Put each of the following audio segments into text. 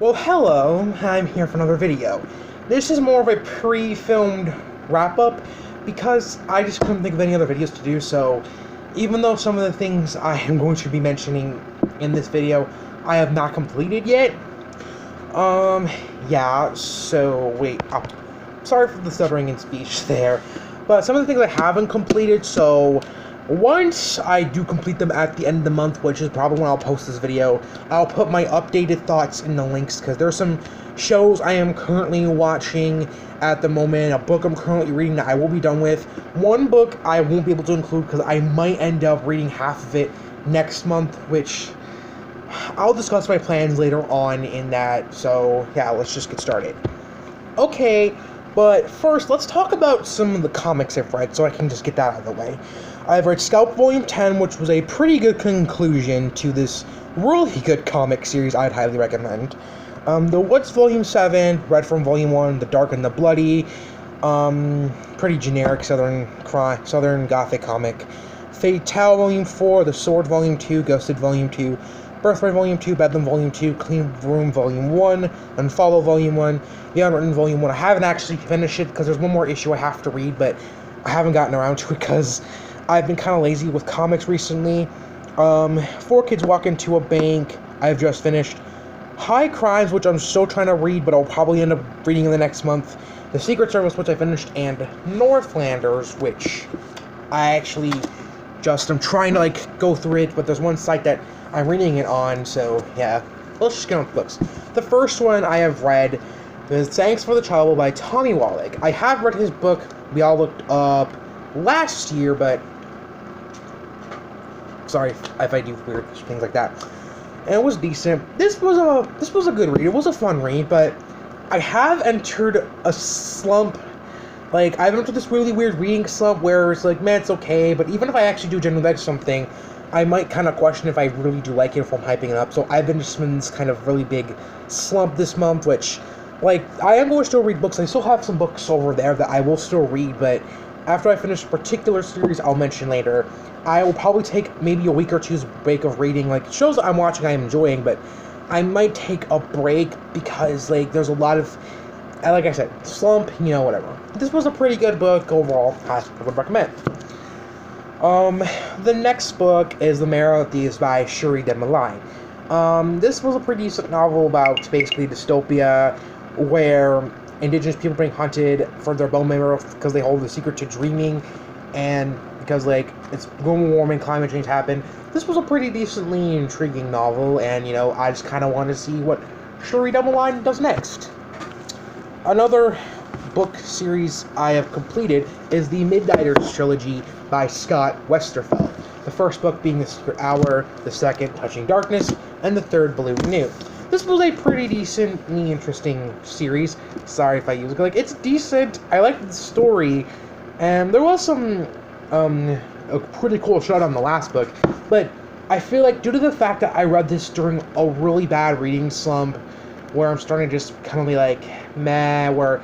Well, hello, I'm here for another video. This is more of a pre-filmed wrap-up because I just couldn't think of any other videos to do, so even though some of the things I am going to be mentioning in this video I have not completed yet, yeah, so wait, sorry for the stuttering in speech there, but some of the things I haven't completed, so once I do complete them at the end of the month, which is probably when I'll post this video, I'll put my updated thoughts in the links, because there's some shows I am currently watching at the moment, a book I'm currently reading that I will be done with. One book I won't be able to include because I might end up reading half of it next month, which I'll discuss my plans later on in that, so yeah, let's just get started. Okay, but first, let's talk about some of the comics I've read, so I can just get that out of the way. I've read Scalp Volume 10, which was a pretty good conclusion to this really good comic series I'd highly recommend. The Woods Volume 7, Red from Volume 1, The Dark and the Bloody, pretty generic Southern Gothic comic. Fatale Volume 4, The Sword Volume 2, Ghosted Volume 2, Birthright Volume 2, Bedlam Volume 2, Clean Room Volume 1, Unfollow Volume 1, The Unwritten Volume 1. I haven't actually finished it because there's one more issue I have to read, but I haven't gotten around to it because I've been kind of lazy with comics recently. 4 Kids Walk Into a Bank, I've just finished. High Crimes, which I'm still trying to read, but I'll probably end up reading in the next month. The Secret Service, which I finished, and Northlanders, which I actually just am trying to go through it, but there's one site that I'm reading it on, so yeah. Let's just get on with books. The first one I have read is Thanks for the Trouble by Tommy Wallach. I have read his book, We All Looked Up, last year, but sorry if I do weird things like that. And it was decent. This was a good read. It was a fun read, but I have entered a slump. I've entered this really weird reading slump where it's man, it's okay, but even if I actually do genuinely like something, I might kind of question if I really do like it if I'm hyping it up. So I've been just in this kind of really big slump this month, which, I am going to still read books. I still have some books over there that I will still read, but after I finish a particular series I'll mention later, I will probably take maybe a week or two's break of reading. Shows that I'm watching I'm enjoying, but I might take a break because, there's a lot of, like I said, slump, whatever. This was a pretty good book overall. I would recommend. The next book is The Marrow of Thieves by Shuri de Malai. This was a pretty decent novel about basically dystopia where indigenous people being hunted for their bone marrow because they hold the secret to dreaming, and because it's global warming, climate change happened. This was a pretty decently intriguing novel, and I just kind of want to see what Shuri de Malai does next. Another book series I have completed is the Midnighters trilogy by Scott Westerfeld. The first book being The Secret Hour, the second Touching Darkness, and the third Blue New. This was a pretty decently interesting series. Sorry if I use it. It's decent. I liked the story, and there was some a pretty cool shot on the last book, but I feel due to the fact that I read this during a really bad reading slump, where I'm starting to just kind of be meh, where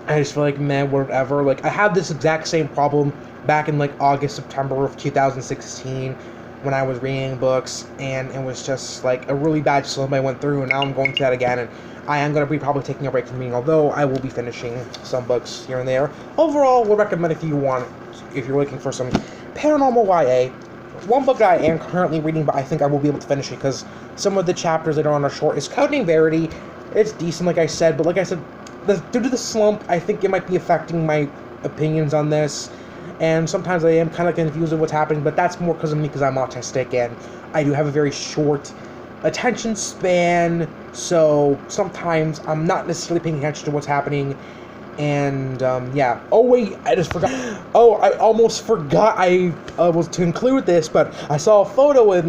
I just feel meh, whatever. I had this exact same problem back in August, September of 2016 when I was reading books, and it was just a really bad slump I went through, and now I'm going through that again, and I am going to be probably taking a break from reading, although I will be finishing some books here and there. Overall, would recommend if you're looking for some paranormal YA. One book that I am currently reading, but I think I will be able to finish it because some of the chapters later on are short, is Code Name Verity. It's decent, like I said, but due to the slump, I think it might be affecting my opinions on this, and sometimes I am kind of confused with what's happening, but that's more because of me, because I'm autistic, and I do have a very short attention span, so sometimes I'm not necessarily paying attention to what's happening, and, yeah. Oh, wait, I just forgot. Oh, I almost forgot I was to include this, but I saw a photo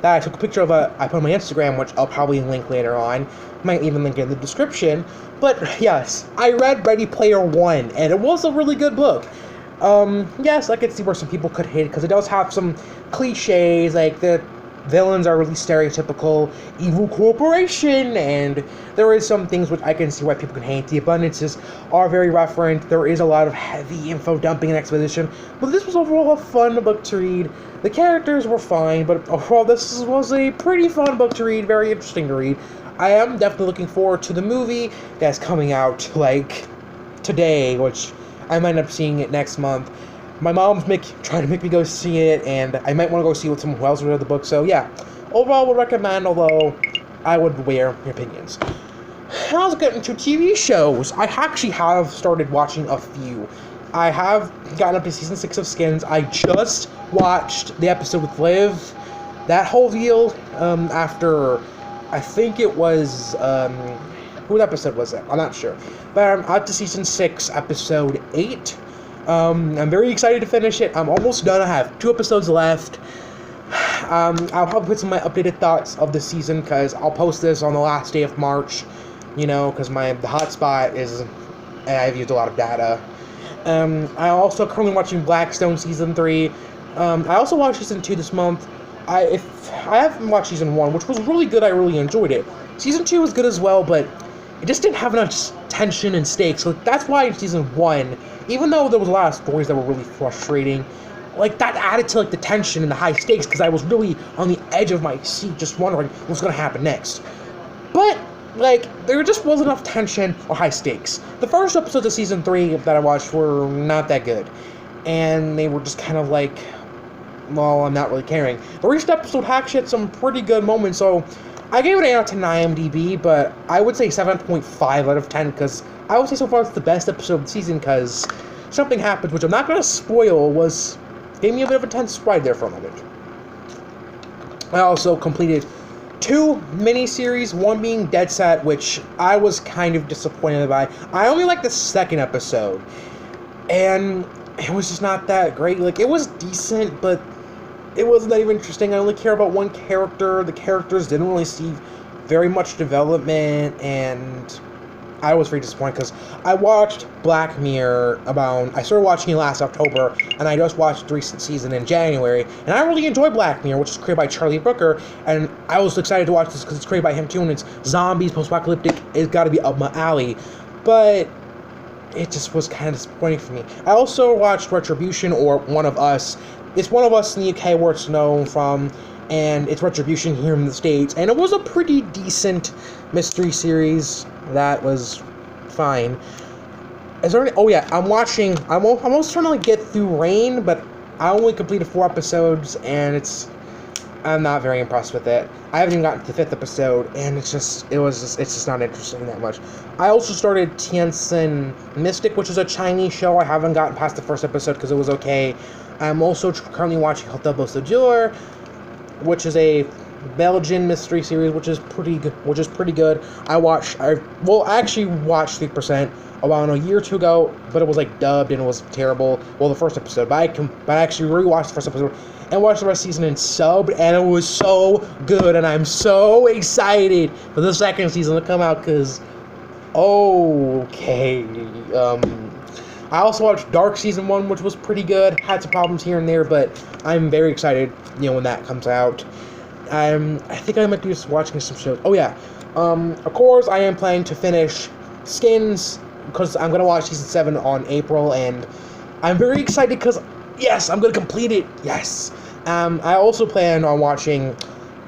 that I took a picture of, I put on my Instagram, which I'll probably link later on. Might even link it in the description. But, yes, I read Ready Player One, and it was a really good book. Yes, I could see where some people could hate it, because it does have some cliches, the villains are really stereotypical, evil corporation, and there is some things which I can see why people can hate. The abundances are very referent, there is a lot of heavy info dumping and exposition, but this was overall a fun book to read. The characters were fine, but overall this was a pretty fun book to read, very interesting to read. I am definitely looking forward to the movie that's coming out, like, today, which I might end up seeing it next month. My mom's trying to make me go see it, and I might want to go see it with someone who else read the book, so yeah. Overall, would recommend, although I would wear your opinions. Now let's get into TV shows. I actually have started watching a few. I have gotten up to season 6 of Skins. I just watched the episode with Liv. That whole deal, after, I think it was, what episode was it? I'm not sure. But I'm up to season 6, episode 8. I'm very excited to finish it. I'm almost done. I have 2 episodes left. I'll probably put some of my updated thoughts of the season, because I'll post this on the last day of March, because the hotspot is, and I've used a lot of data. I'm also currently watching Blackstone season 3. I also watched season 2 this month. I haven't watched season 1, which was really good. I really enjoyed it. Season 2 was good as well, but it just didn't have enough tension and stakes. So that's why in season 1, even though there was a lot of stories that were really frustrating, like, that added to, like, the tension and the high stakes, because I was really on the edge of my seat just wondering what's going to happen next. But, like, there just wasn't enough tension or high stakes. The first episodes of season 3 that I watched were not that good. And they were just kind of like, well, I'm not really caring. The recent episode actually had some pretty good moments, so I gave it an 8 out of 10 on IMDb, but I would say 7.5 out of 10, because I would say so far it's the best episode of the season, because something happens, which I'm not going to spoil, gave me a bit of a tense ride there for a moment. I also completed 2 miniseries, one being Dead Set, which I was kind of disappointed by. I only liked the second episode, and it was just not that great. Like, it was decent, but it wasn't that even interesting. I only care about one character. The characters didn't really see very much development, and I was very disappointed, because I watched Black Mirror I started watching it last October, and I just watched the recent season in January, and I really enjoyed Black Mirror, which is created by Charlie Brooker, and I was excited to watch this because it's created by him too, and it's zombies, post-apocalyptic. It's got to be up my alley, but it just was kind of disappointing for me. I also watched Retribution, or One of Us. It's One of Us in the UK where it's known from, and it's Retribution here in the States, and it was a pretty decent mystery series that was fine. Is there any, oh yeah, I'm almost trying to, like, get through Rain, but I only completed 4 episodes, and I'm not very impressed with it. I haven't even gotten to the 5th episode, and it's just not interesting that much. I also started Tianjin Mystic, which is a Chinese show. I haven't gotten past the first episode because it was okay. I'm also currently watching Beau Sejour, which is a Belgian mystery series, which is pretty good. I actually watched 3% about a year or 2 ago, but it was, like, dubbed, and it was terrible. Well, the first episode, but I actually rewatched the first episode and watched the rest of the season in subbed, and it was so good, and I'm so excited for the second season to come out, because, okay, I also watched Dark Season 1, which was pretty good. Had some problems here and there, but I'm very excited, when that comes out. I think I might be just watching some shows. Oh, yeah. Of course, I am planning to finish Skins, because I'm going to watch Season 7 on April, and I'm very excited, because, yes, I'm going to complete it. Yes. I also plan on watching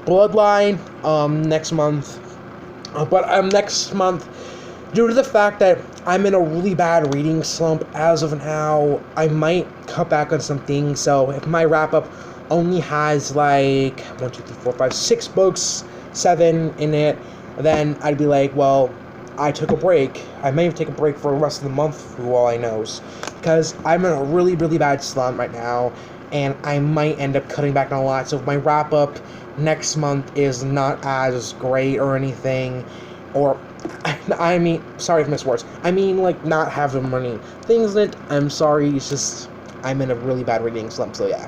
Bloodline, next month. But, next month, due to the fact that I'm in a really bad reading slump as of now, I might cut back on some things. So if my wrap-up only has, like, 1, 2, 3, 4, 5, 6 books, 7 in it, then I'd be like, well, I took a break. I may even take a break for the rest of the month, who all I knows. Because I'm in a really, really bad slump right now, and I might end up cutting back on a lot. So if my wrap-up next month is not as great or anything, or, I mean, sorry if I missed words. I mean, like, not having money. Things that, I'm sorry, it's just, I'm in a really bad reading slump, so yeah.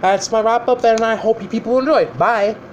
That's my wrap-up, and I hope you people enjoy. Bye!